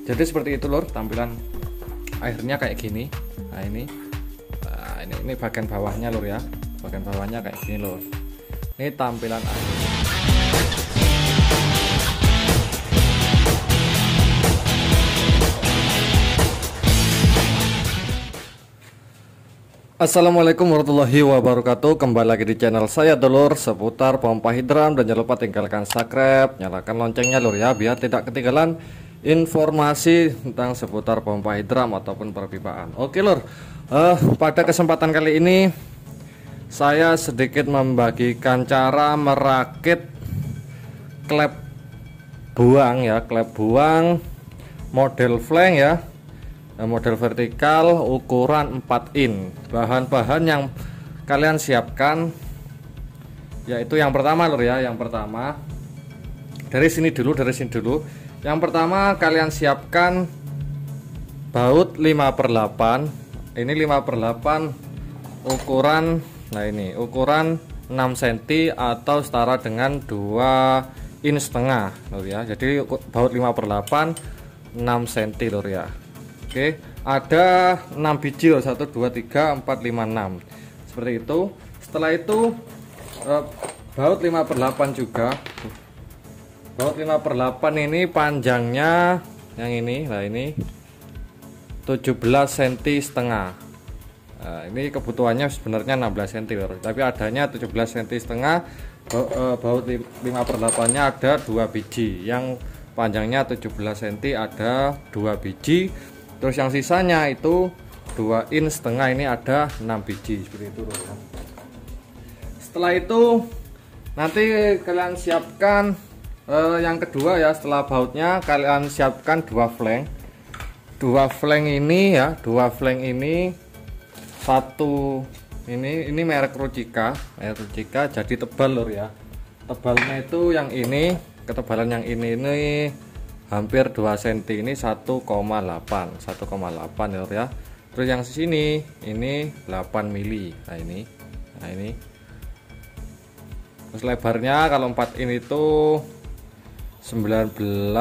Jadi seperti itu lur, tampilan airnya kayak gini. Nah ini bagian bawahnya lur ya, bagian bawahnya kayak gini lur. Ini tampilan air. Assalamualaikum warahmatullahi wabarakatuh. Kembali lagi di channel saya dulur seputar pompa hidram, dan jangan lupa tinggalkan subscribe, nyalakan loncengnya lur ya, biar tidak ketinggalan informasi tentang seputar pompa hidram ataupun perpipaan. Oke lur, pada kesempatan kali ini saya sedikit membagikan cara merakit klep buang ya, klep buang model flank ya, model vertikal ukuran 4 in. Bahan-bahan yang kalian siapkan yaitu yang pertama lur ya, yang pertama dari sini dulu. Yang pertama kalian siapkan baut 5/8. Ini 5/8 ukuran, nah ini ukuran 6 cm atau setara dengan 2,5 in lur ya. Jadi baut 5/8 6 cm lur ya. Oke, ada 6 biji, 1 2 3 4 5 6 seperti itu. Setelah itu baut 5/8 juga. Baut 5/8 ini panjangnya yang ini, nah ini 17,5 cm. Nah, ini kebutuhannya sebenarnya 16 cm, tapi adanya 17,5 cm. Baut 5/8 nya ada 2 biji, yang panjangnya 17 cm ada 2 biji. Terus yang sisanya itu 2,5 in, ini ada 6 biji seperti itu ya. Setelah itu nanti kalian siapkan yang kedua ya, setelah bautnya kalian siapkan 2 flank. 2 flank ini ya, 2 flank ini satu ini merek Ruchika, jadi tebal lur ya. Tebalnya itu yang ini, ketebalan yang ini hampir 2 cm, ini 1,8 ya. Terus yang sini ini 8 mili. Nah ini terus lebarnya kalau 4 in itu 19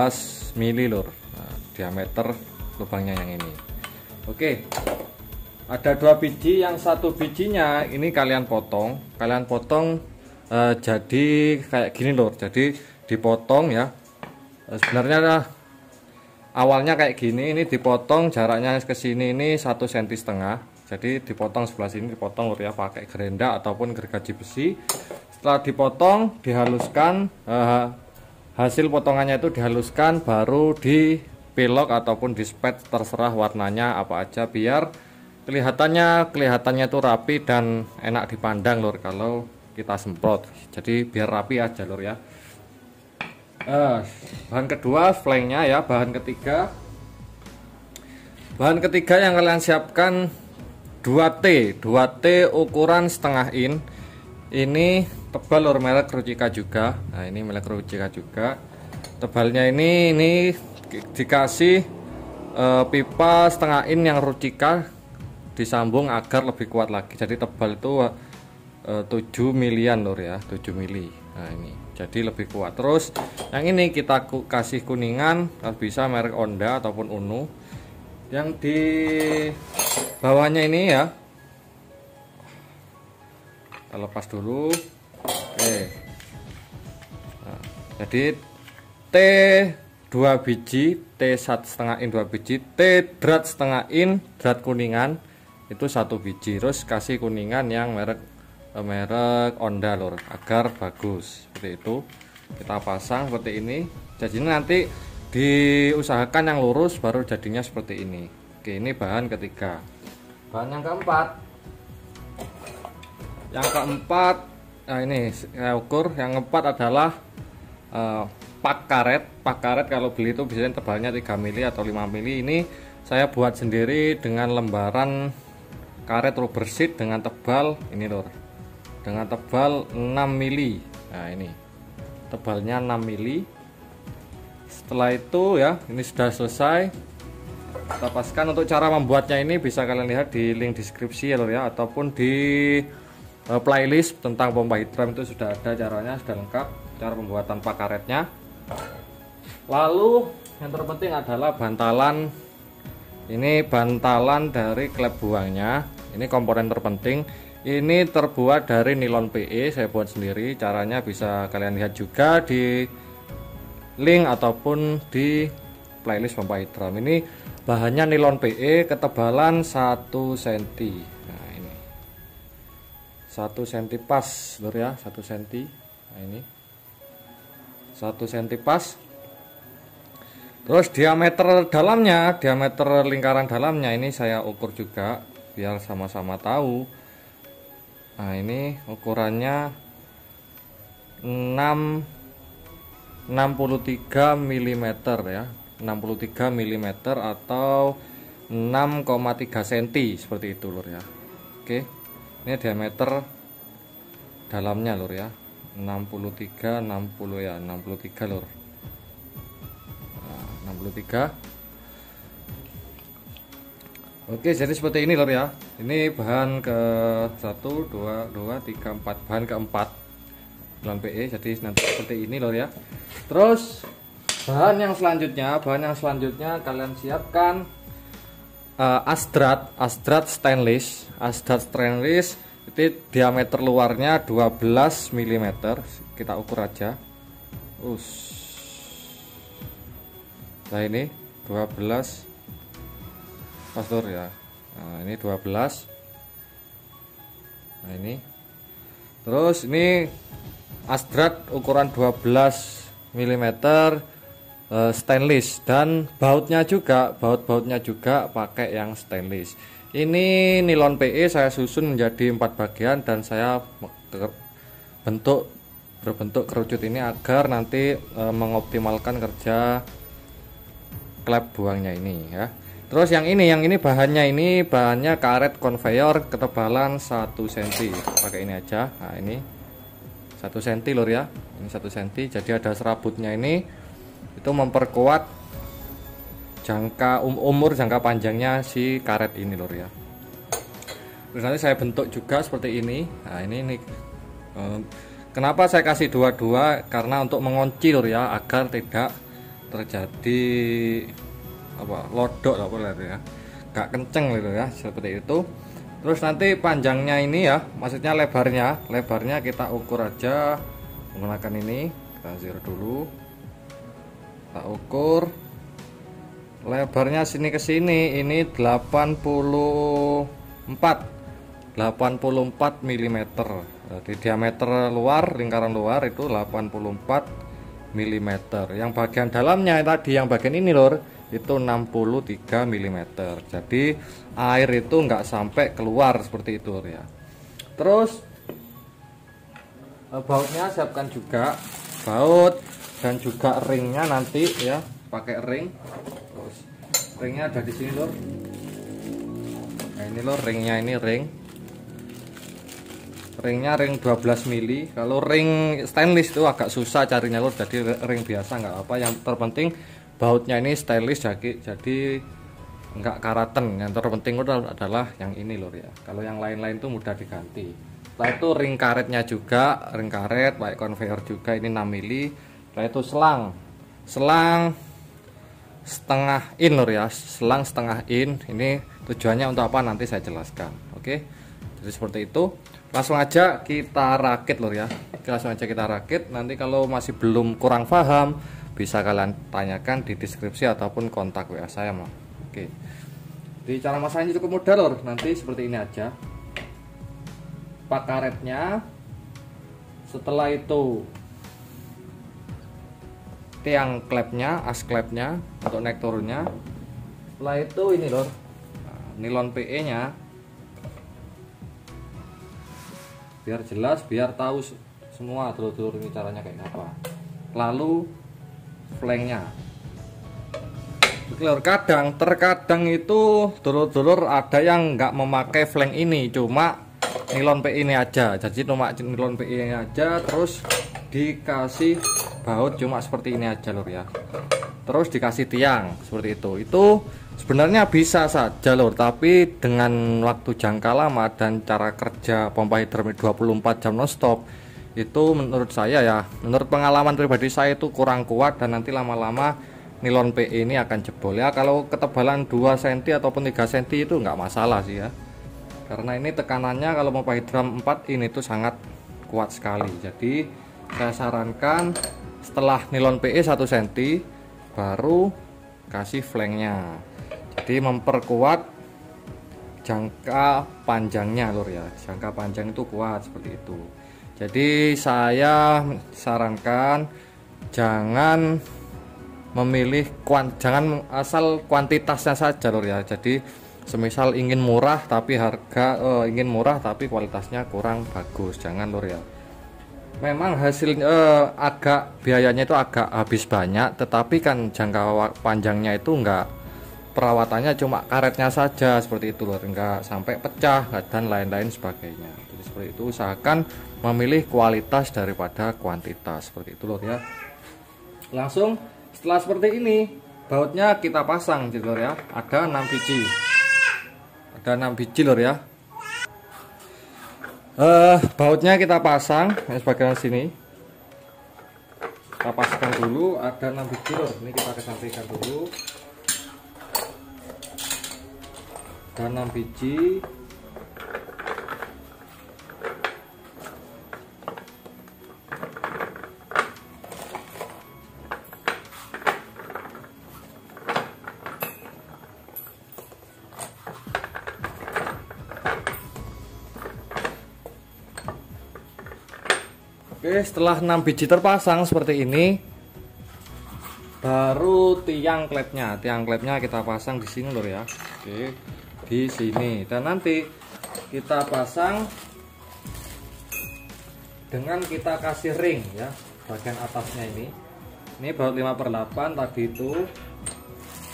mili lur. Nah, diameter lubangnya yang ini. Oke, ada 2 biji, yang satu bijinya ini kalian potong jadi kayak gini lur. Jadi dipotong ya. Sebenarnya awalnya kayak gini, ini dipotong jaraknya ke sini ini 1,5 cm. Jadi dipotong sebelah sini, dipotong lur ya pakai gerenda ataupun gergaji besi. Setelah dipotong, dihaluskan, hasil potongannya itu dihaluskan, baru dipilok ataupun dispet, terserah warnanya apa aja, biar kelihatannya itu rapi dan enak dipandang lur kalau kita semprot. Jadi biar rapi aja lur ya. Bahan kedua flanknya ya. Bahan ketiga yang kalian siapkan 2T ukuran setengah in. Ini tebal lur, merek Ruchika juga. Nah ini merek Ruchika juga. Tebalnya ini dikasih pipa setengah in yang Ruchika, disambung agar lebih kuat lagi. Jadi tebal itu 7 milian lur ya, 7 mili. Nah ini jadi lebih kuat. Terus yang ini kita kasih kuningan, kalau bisa merek Honda ataupun Uno. Yang di bawahnya ini ya, kita lepas dulu. Oke, nah, jadi T 2 biji, T 1,5 in 2 biji, T drat setengah in, drat kuningan itu 1 biji. Terus kasih kuningan yang merek Honda lur, agar bagus. Seperti itu kita pasang seperti ini. Jadi nanti diusahakan yang lurus, baru jadinya seperti ini. Oke, ini bahan ketiga. Bahan yang keempat, nah ini saya ukur. Yang keempat adalah pak karet. Kalau beli itu biasanya tebalnya 3 mili atau 5 mili. Ini saya buat sendiri dengan lembaran karet rubber sheet dengan tebal ini lur, dengan tebal 6 mili. Nah ini tebalnya 6 mili. Setelah itu ya, ini sudah selesai. Kita paskan. Untuk cara membuatnya ini bisa kalian lihat di link deskripsi ya lur ya, ataupun di playlist tentang pompa hidram, itu sudah ada caranya, sudah lengkap cara pembuatan pak karetnya. Lalu yang terpenting adalah bantalan. Ini bantalan dari klep buangnya. Ini komponen terpenting. Ini terbuat dari nilon PE, saya buat sendiri. Caranya bisa kalian lihat juga di link ataupun di playlist pompa hidram. Ini bahannya nilon PE, ketebalan 1 cm. Nah, ini 1 cm pas, lur ya, 1 cm. Nah, ini 1 cm pas. Terus diameter dalamnya, diameter lingkaran dalamnya ini saya ukur juga biar sama-sama tahu. Nah, ini ukurannya 63 mm ya. 63 mm atau 6,3 cm seperti itu, lur ya. Oke. Ini diameter dalamnya, lur ya. 63 60 ya, 63 lur. 63. Oke, jadi seperti ini lor ya. Ini bahan ke 1 2 3 4, bahan keempat nilon PE. Jadi nanti seperti ini lor ya. Terus bahan yang selanjutnya kalian siapkan asdrat stainless. Asdrat stainless itu diameter luarnya 12 mm. Kita ukur aja. Nah, ini 12 pastor ya. Nah, ini 12. Nah, ini. Terus ini asdrat ukuran 12 mm stainless, dan bautnya juga pakai yang stainless. Ini nilon PE saya susun menjadi 4 bagian dan saya berbentuk kerucut ini agar nanti mengoptimalkan kerja klep buangnya ini ya. Terus yang ini bahannya karet conveyor ketebalan 1 cm. Pakai ini aja. Nah, ini 1 cm lur ya. Ini 1 cm. Jadi ada serabutnya ini. Itu memperkuat umur jangka panjangnya si karet ini lur ya. Terus nanti saya bentuk juga seperti ini. Nah, ini kenapa saya kasih dua-dua? Karena untuk mengunci lur ya, agar tidak terjadi lodok ya, gak kenceng gitu ya, seperti itu. Terus nanti panjangnya ini ya, maksudnya lebarnya kita ukur aja menggunakan ini. Kita zero dulu, kita ukur lebarnya sini ke sini, ini 84 mm. Jadi diameter luar, lingkaran luar itu 84 mm. Yang bagian dalamnya tadi, yang bagian ini lor, itu 63 mm. Jadi air itu nggak sampai keluar seperti itu ya. Terus bautnya siapkan juga, baut dan juga ringnya nanti ya, pakai ring. Terus ringnya ada di sini lor. Nah, ini lor ringnya, ini ringnya ring 12 mili. Kalau ring stainless itu agak susah carinya lor, jadi ring biasa nggak apa. Yang terpenting bautnya ini stainless, jadi nggak karaten. Yang terpenting adalah yang ini lor ya. Kalau yang lain-lain itu mudah diganti. Setelah itu ring karetnya juga, ring karet pakai conveyor juga, ini 6 mili. Setelah itu selang setengah in lor ya, selang setengah in. Ini tujuannya untuk apa nanti saya jelaskan. Oke, jadi seperti itu. Langsung aja kita rakit lor ya. Langsung aja kita rakit. Nanti kalau masih belum kurang paham, bisa kalian tanyakan di deskripsi ataupun kontak WA saya mah. Oke. Di cara masangnya cukup mudah lor. Nanti seperti ini aja. Pak karetnya. Setelah itu tiang klepnya, as klepnya untuk naik turunnya. Setelah itu ini lor, nilon PE nya. Biar jelas, biar tahu semua dulur-dulur ini caranya kayak apa. Lalu flanknya. Terkadang itu dulur-dulur ada yang nggak memakai flank ini, cuma nilon PE ini aja. Jadi cuma nilon PE ini aja, terus dikasih baut cuma seperti ini aja lur ya. Terus dikasih tiang seperti itu. Itu sebenarnya bisa saja lur, tapi dengan waktu jangka lama dan cara kerja pompa hidram 24 jam nonstop, itu menurut saya ya, menurut pengalaman pribadi saya itu kurang kuat, dan nanti lama-lama nilon PE ini akan jebol ya. Kalau ketebalan 2 cm ataupun 3 cm itu nggak masalah sih ya, karena ini tekanannya kalau Pompa Hidram 4 ini tuh sangat kuat sekali. Jadi saya sarankan setelah nilon PE 1 cm baru kasih flanknya, jadi memperkuat jangka panjangnya lur ya. Jangka panjang itu kuat seperti itu. Jadi saya sarankan jangan memilih jangan asal kuantitasnya saja lur ya. Jadi semisal ingin murah tapi ingin murah tapi kualitasnya kurang bagus, jangan lur ya. Memang hasilnya agak biayanya itu agak habis banyak, tetapi kan jangka panjangnya itu enggak, perawatannya cuma karetnya saja seperti itu lur, enggak sampai pecah dan lain-lain sebagainya. Jadi seperti itu, usahakan memilih kualitas daripada kuantitas seperti itu lur ya. Langsung setelah seperti ini bautnya kita pasang gitu lur ya. Ada 6 biji. Ada 6 biji lur ya. Bautnya kita pasang di bagian sini. Kita pasangkan dulu, ada 6 biji lur. Ini kita kesampingkan dulu. Ada 6 biji. Oke, setelah 6 biji terpasang seperti ini, baru tiang klepnya. Tiang klepnya kita pasang di sini lur ya. Oke, di sini. Dan nanti kita pasang dengan kita kasih ring ya, bagian atasnya ini. Ini baut 5/8 tadi itu,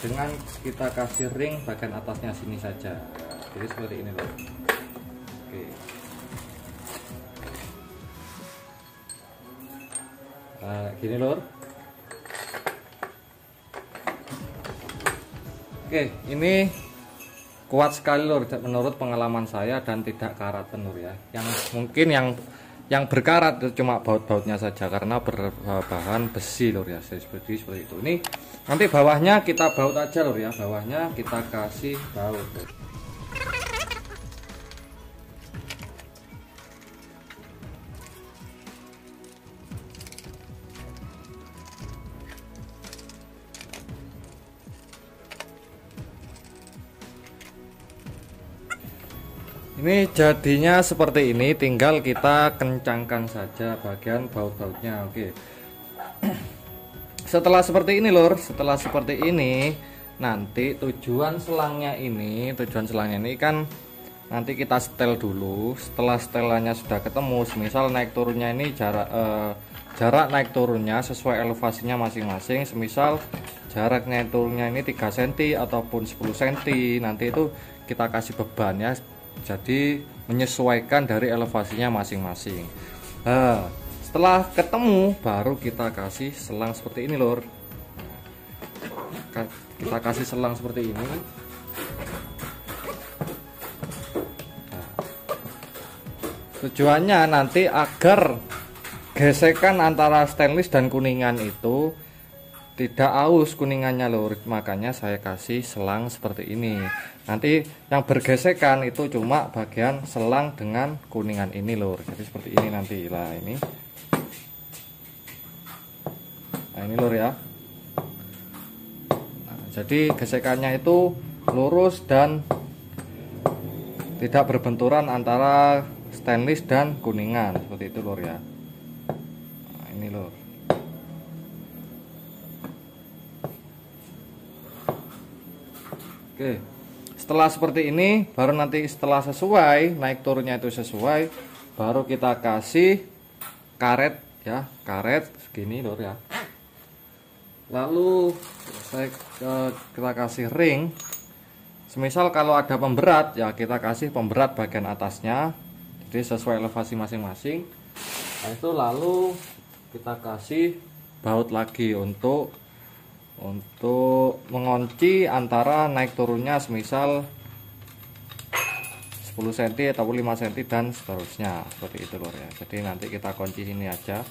dengan kita kasih ring bagian atasnya sini saja. Jadi seperti ini lur. Oke. Nah, gini lur. Oke, ini kuat sekali lur menurut pengalaman saya dan tidak karat lur ya. Yang mungkin yang berkarat itu cuma baut-bautnya saja karena berbahan besi lur ya. Seperti itu. Ini nanti bawahnya kita baut aja lur ya. Bawahnya kita kasih baut lur. Ini jadinya seperti ini, tinggal kita kencangkan saja bagian baut-bautnya. Oke. Setelah seperti ini lur, setelah seperti ini nanti tujuan selangnya ini kan nanti kita setel dulu. Setelah setelannya sudah ketemu, semisal naik turunnya ini jarak naik turunnya sesuai elevasinya masing-masing. Semisal jarak naik turunnya ini 3 cm ataupun 10 cm, nanti itu kita kasih beban ya. Jadi menyesuaikan dari elevasinya masing-masing. Nah, setelah ketemu baru kita kasih selang seperti ini lur. Kita kasih selang seperti ini. Nah, tujuannya nanti agar gesekan antara stainless dan kuningan itu tidak aus kuningannya lur, makanya saya kasih selang seperti ini. Nanti yang bergesekan itu cuma bagian selang dengan kuningan ini lur. Jadi seperti ini nanti lah ini. Nah ini lur ya. Nah, jadi gesekannya itu lurus dan tidak berbenturan antara stainless dan kuningan seperti itu lur ya. Nah, ini lur. Oke, setelah seperti ini baru nanti setelah sesuai naik turunnya itu sesuai, baru kita kasih karet ya, karet segini lur ya. Lalu kita kasih ring. Semisal kalau ada pemberat ya kita kasih pemberat bagian atasnya, jadi sesuai elevasi masing-masing. Nah itu lalu kita kasih baut lagi untuk mengunci antara naik turunnya, semisal 10 cm atau 5 cm dan seterusnya seperti itu lur ya. Jadi nanti kita kunci sini aja,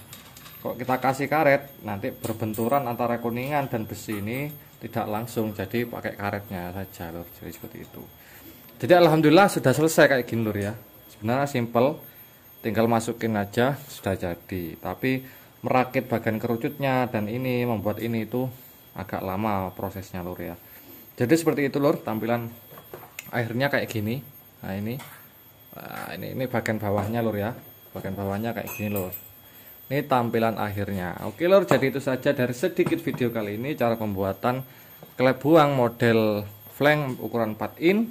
Kok kita kasih karet nanti berbenturan antara kuningan dan besi ini tidak langsung, jadi pakai karetnya saja lur. Jadi seperti itu. Jadi alhamdulillah sudah selesai kayak gini lur ya. Sebenarnya simple, tinggal masukin aja sudah jadi. Tapi merakit bagian kerucutnya dan ini membuat ini itu agak lama prosesnya lur ya. Jadi seperti itu lur, tampilan akhirnya kayak gini. Nah ini bagian bawahnya lur ya, bagian bawahnya kayak gini lur. Ini tampilan akhirnya. Oke lur, jadi itu saja dari sedikit video kali ini cara pembuatan klep buang model flank ukuran 4 in.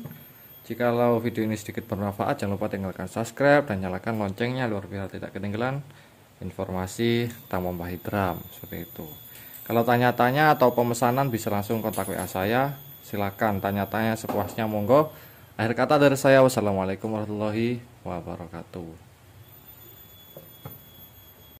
Jikalau video ini sedikit bermanfaat, jangan lupa tinggalkan subscribe dan nyalakan loncengnya lur biar tidak ketinggalan informasi tentang membahas drum seperti itu. Kalau tanya-tanya atau pemesanan bisa langsung kontak WA saya. Silakan tanya-tanya sepuasnya, monggo. Akhir kata dari saya, wassalamualaikum warahmatullahi wabarakatuh.